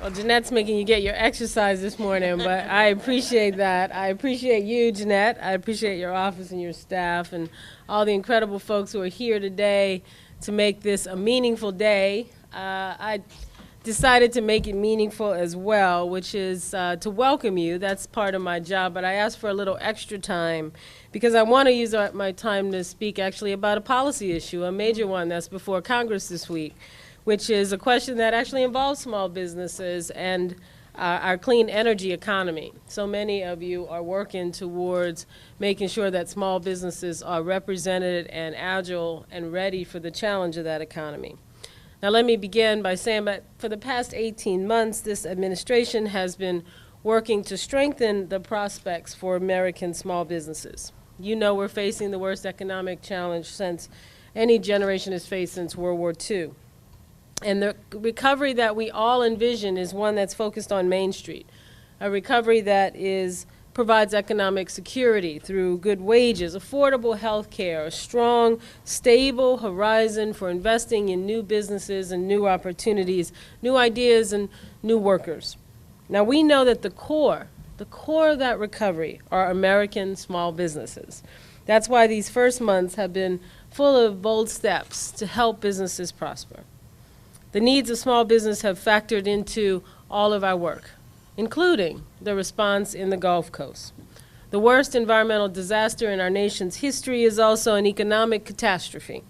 Well, Jeanette's making you get your exercise this morning, but I appreciate that. I appreciate you, Jeanette. I appreciate your office and your staff and all the incredible folks who are here today to make this a meaningful day. I decided to make it meaningful as well, which is to welcome you. That's part of my job, but I asked for a little extra time because I want to use my time to speak actually about a policy issue, a major one that's before Congress this week, which is a question that actually involves small businesses and our clean energy economy. So many of you are working towards making sure that small businesses are represented and agile and ready for the challenge of that economy. Now let me begin by saying that for the past 18 months, this administration has been working to strengthen the prospects for American small businesses. You know we're facing the worst economic challenge since any generation has faced since World War II. And the recovery that we all envision is one that's focused on Main Street, a recovery that provides economic security through good wages, affordable health care, a strong, stable horizon for investing in new businesses and new opportunities, new ideas and new workers. Now we know that the core of that recovery are American small businesses. That's why these first months have been full of bold steps to help businesses prosper. The needs of small business have factored into all of our work, including the response in the Gulf Coast. The worst environmental disaster in our nation's history is also an economic catastrophe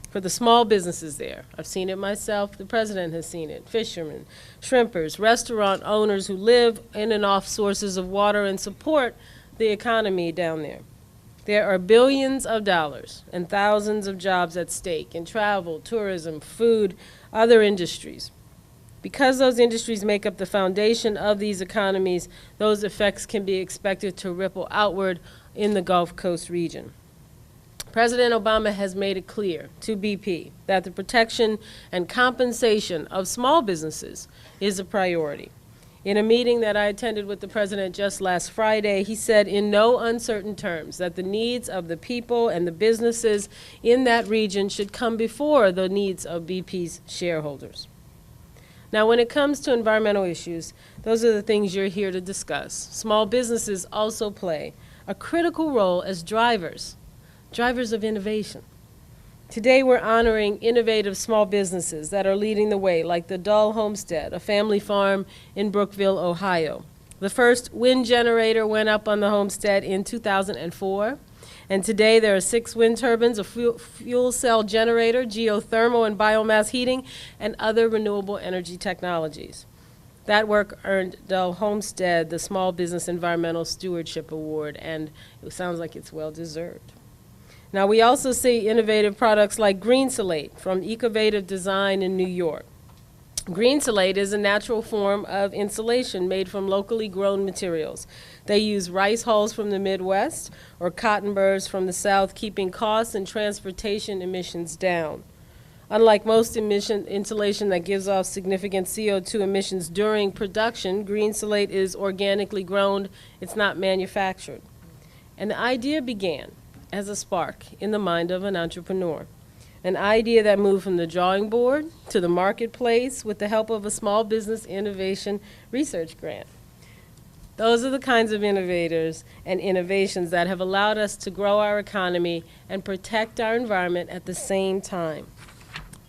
for the small businesses there. I've seen it myself. The president has seen it. Fishermen, shrimpers, restaurant owners who live in and off sources of water and support the economy down there. There are billions of dollars and thousands of jobs at stake in travel, tourism, food, other industries. Because those industries make up the foundation of these economies, those effects can be expected to ripple outward in the Gulf Coast region. President Obama has made it clear to BP that the protection and compensation of small businesses is a priority. In a meeting that I attended with the president just last Friday, he said in no uncertain terms that the needs of the people and the businesses in that region should come before the needs of BP's shareholders. Now, when it comes to environmental issues, those are the things you're here to discuss. Small businesses also play a critical role as drivers of innovation. Today, we're honoring innovative small businesses that are leading the way, like the Dull Homestead, a family farm in Brookville, Ohio. The first wind generator went up on the homestead in 2004, and today there are 6 wind turbines, a fuel cell generator, geothermal and biomass heating, and other renewable energy technologies. That work earned Dull Homestead the Small Business Environmental Stewardship Award, and it sounds like it's well-deserved. Now, we also see innovative products like Greensolate from Ecovative Design in New York. Greensolate is a natural form of insulation made from locally grown materials. They use rice hulls from the Midwest or cotton burrs from the South, keeping costs and transportation emissions down. Unlike most insulation that gives off significant CO2 emissions during production, Greensolate is organically grown. It's not manufactured. And the idea began as a spark in the mind of an entrepreneur. An idea that moved from the drawing board to the marketplace with the help of a small business innovation research grant. Those are the kinds of innovators and innovations that have allowed us to grow our economy and protect our environment at the same time.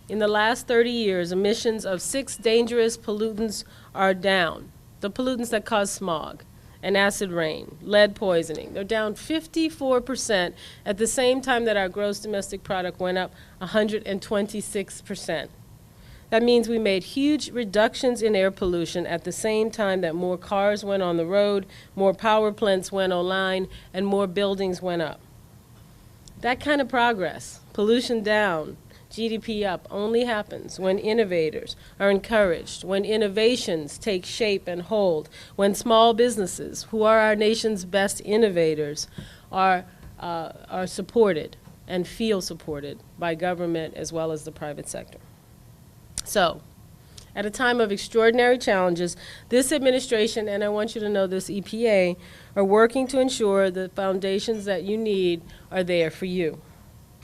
In the last 30 years, emissions of 6 dangerous pollutants are down. The pollutants that cause smog and acid rain, lead poisoning. They're down 54% at the same time that our gross domestic product went up 126%. That means we made huge reductions in air pollution at the same time that more cars went on the road, more power plants went online, and more buildings went up. That kind of progress, pollution down, GDP up, only happens when innovators are encouraged, when innovations take shape and hold, when small businesses, who are our nation's best innovators, are supported and feel supported by government as well as the private sector. So, at a time of extraordinary challenges, this administration, and I want you to know this EPA, are working to ensure the foundations that you need are there for you.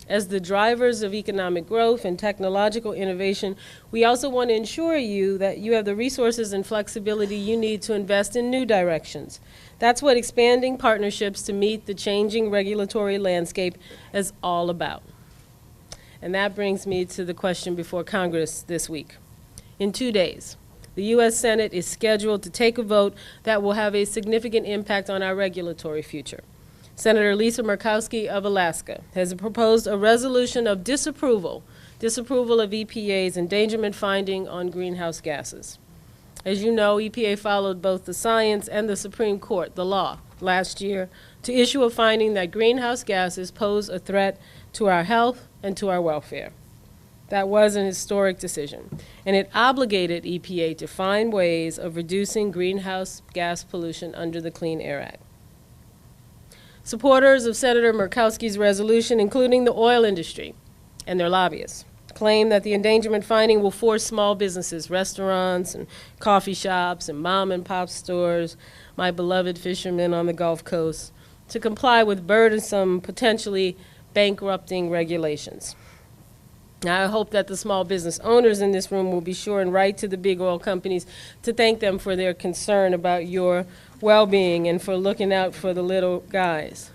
As the drivers of economic growth and technological innovation, we also want to ensure you that you have the resources and flexibility you need to invest in new directions. That's what expanding partnerships to meet the changing regulatory landscape is all about. And that brings me to the question before Congress this week. In 2 days, the U.S. Senate is scheduled to take a vote that will have a significant impact on our regulatory future. Senator Lisa Murkowski of Alaska has proposed a resolution of disapproval of EPA's endangerment finding on greenhouse gases. As you know, EPA followed both the science and the Supreme Court, the law, last year to issue a finding that greenhouse gases pose a threat to our health and to our welfare. That was an historic decision, and it obligated EPA to find ways of reducing greenhouse gas pollution under the Clean Air Act. Supporters of Senator Murkowski's resolution, including the oil industry and their lobbyists, claim that the endangerment finding will force small businesses, restaurants and coffee shops and mom and pop stores, my beloved fishermen on the Gulf Coast, to comply with burdensome, potentially bankrupting regulations. Now, I hope that the small business owners in this room will be sure and write to the big oil companies to thank them for their concern about your well-being and for looking out for the little guys.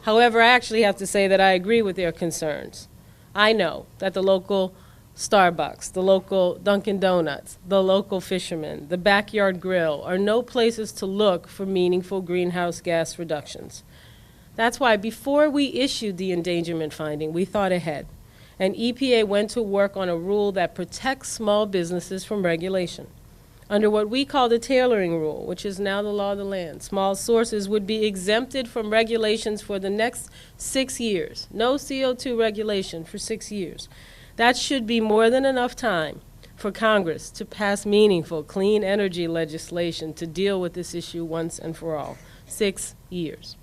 However, I actually have to say that I agree with their concerns. I know that the local Starbucks, the local Dunkin' Donuts, the local fishermen, the backyard grill are no places to look for meaningful greenhouse gas reductions. That's why before we issued the endangerment finding, we thought ahead. And EPA went to work on a rule that protects small businesses from regulation. Under what we call the Tailoring Rule, which is now the law of the land, small sources would be exempted from regulations for the next 6 years. No CO2 regulation for 6 years. That should be more than enough time for Congress to pass meaningful clean energy legislation to deal with this issue once and for all. 6 years.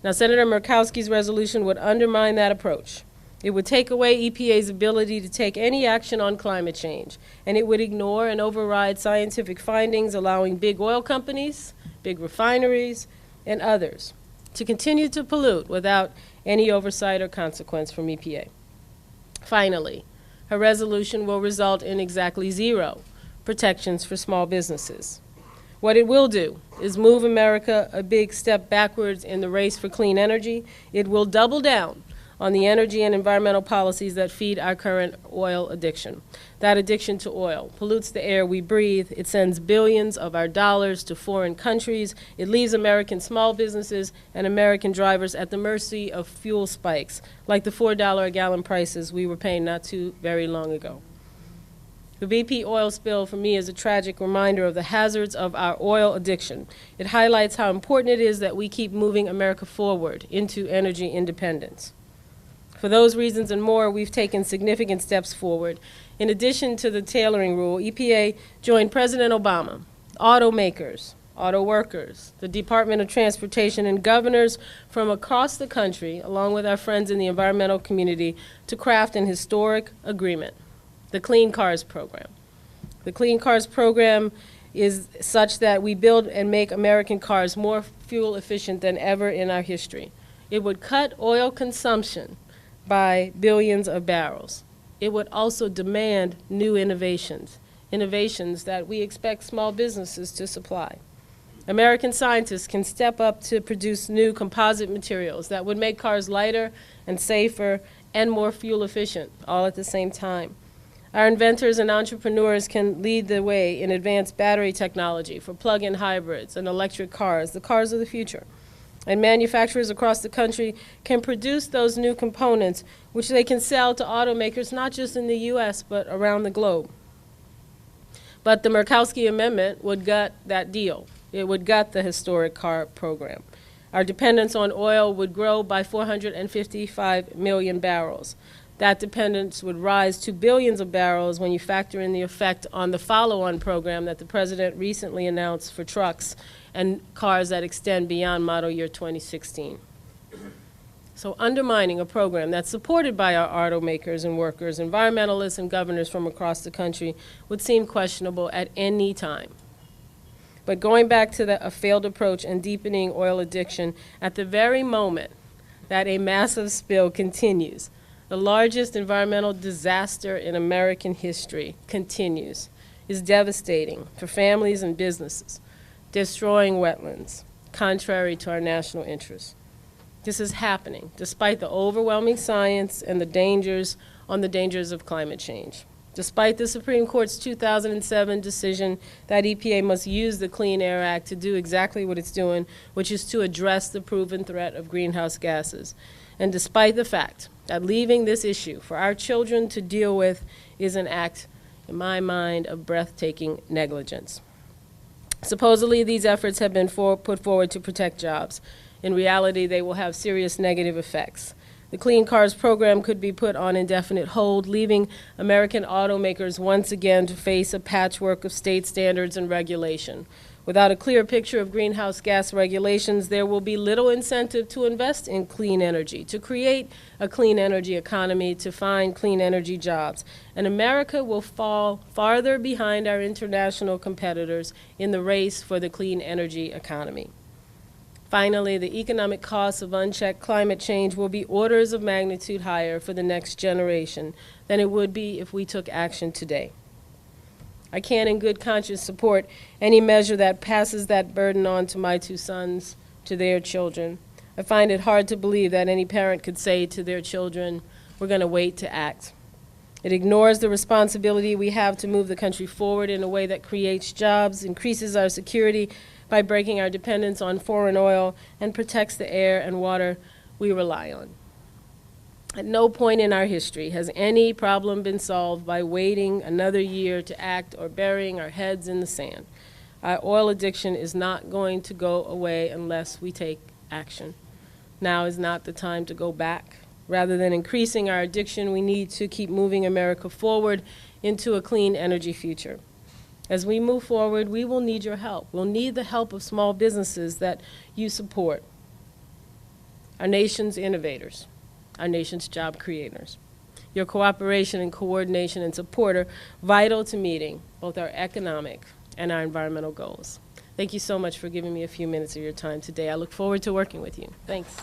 Now, Senator Murkowski's resolution would undermine that approach. It would take away EPA's ability to take any action on climate change, and it would ignore and override scientific findings, allowing big oil companies, big refineries, and others to continue to pollute without any oversight or consequence from EPA. Finally, her resolution will result in exactly 0 protections for small businesses. What it will do is move America a big step backwards in the race for clean energy. It will double down on the energy and environmental policies that feed our current oil addiction. That addiction to oil pollutes the air we breathe. It sends billions of our dollars to foreign countries. It leaves American small businesses and American drivers at the mercy of fuel spikes, like the $4 a gallon prices we were paying not too very long ago. The BP oil spill, for me, is a tragic reminder of the hazards of our oil addiction. It highlights how important it is that we keep moving America forward into energy independence. For those reasons and more, we've taken significant steps forward. In addition to the Tailoring Rule, EPA joined President Obama, automakers, auto workers, the Department of Transportation, and governors from across the country, along with our friends in the environmental community, to craft an historic agreement, the Clean Cars Program. The Clean Cars Program is such that we build and make American cars more fuel efficient than ever in our history. It would cut oil consumption by billions of barrels. It would also demand new innovations that we expect small businesses to supply. American scientists can step up to produce new composite materials that would make cars lighter and safer and more fuel efficient, all at the same time. Our inventors and entrepreneurs can lead the way in advanced battery technology for plug-in hybrids and electric cars, the cars of the future. And manufacturers across the country can produce those new components, which they can sell to automakers not just in the U.S., but around the globe. But the Murkowski Amendment would gut that deal. It would gut the historic car program. Our dependence on oil would grow by 455 million barrels. That dependence would rise to billions of barrels when you factor in the effect on the follow-on program that the President recently announced for trucks and cars that extend beyond model year 2016. So undermining a program that's supported by our automakers and workers, environmentalists and governors from across the country would seem questionable at any time. But going back to a failed approach and deepening oil addiction at the very moment that a massive spill continues. The largest environmental disaster in American history continues, is devastating for families and businesses, destroying wetlands, contrary to our national interests. This is happening despite the overwhelming science and the dangers of climate change. Despite the Supreme Court's 2007 decision that EPA must use the Clean Air Act to do exactly what it's doing, which is to address the proven threat of greenhouse gases. And despite the fact that leaving this issue for our children to deal with is an act, in my mind, of breathtaking negligence. Supposedly, these efforts have been put forward to protect jobs. In reality, they will have serious negative effects. The Clean Cars program could be put on indefinite hold, leaving American automakers once again to face a patchwork of state standards and regulation. Without a clear picture of greenhouse gas regulations, there will be little incentive to invest in clean energy, to create a clean energy economy, to find clean energy jobs. And America will fall farther behind our international competitors in the race for the clean energy economy. Finally, the economic costs of unchecked climate change will be orders of magnitude higher for the next generation than it would be if we took action today. I can't in good conscience support any measure that passes that burden on to my two sons, to their children. I find it hard to believe that any parent could say to their children, we're going to wait to act. It ignores the responsibility we have to move the country forward in a way that creates jobs, increases our security by breaking our dependence on foreign oil, and protects the air and water we rely on. At no point in our history has any problem been solved by waiting another year to act or burying our heads in the sand. Our oil addiction is not going to go away unless we take action. Now is not the time to go back. Rather than increasing our addiction, we need to keep moving America forward into a clean energy future. As we move forward, we will need your help. We'll need the help of small businesses that you support, our nation's innovators, our nation's job creators. Your cooperation and coordination and support are vital to meeting both our economic and our environmental goals. Thank you so much for giving me a few minutes of your time today. I look forward to working with you. Thanks.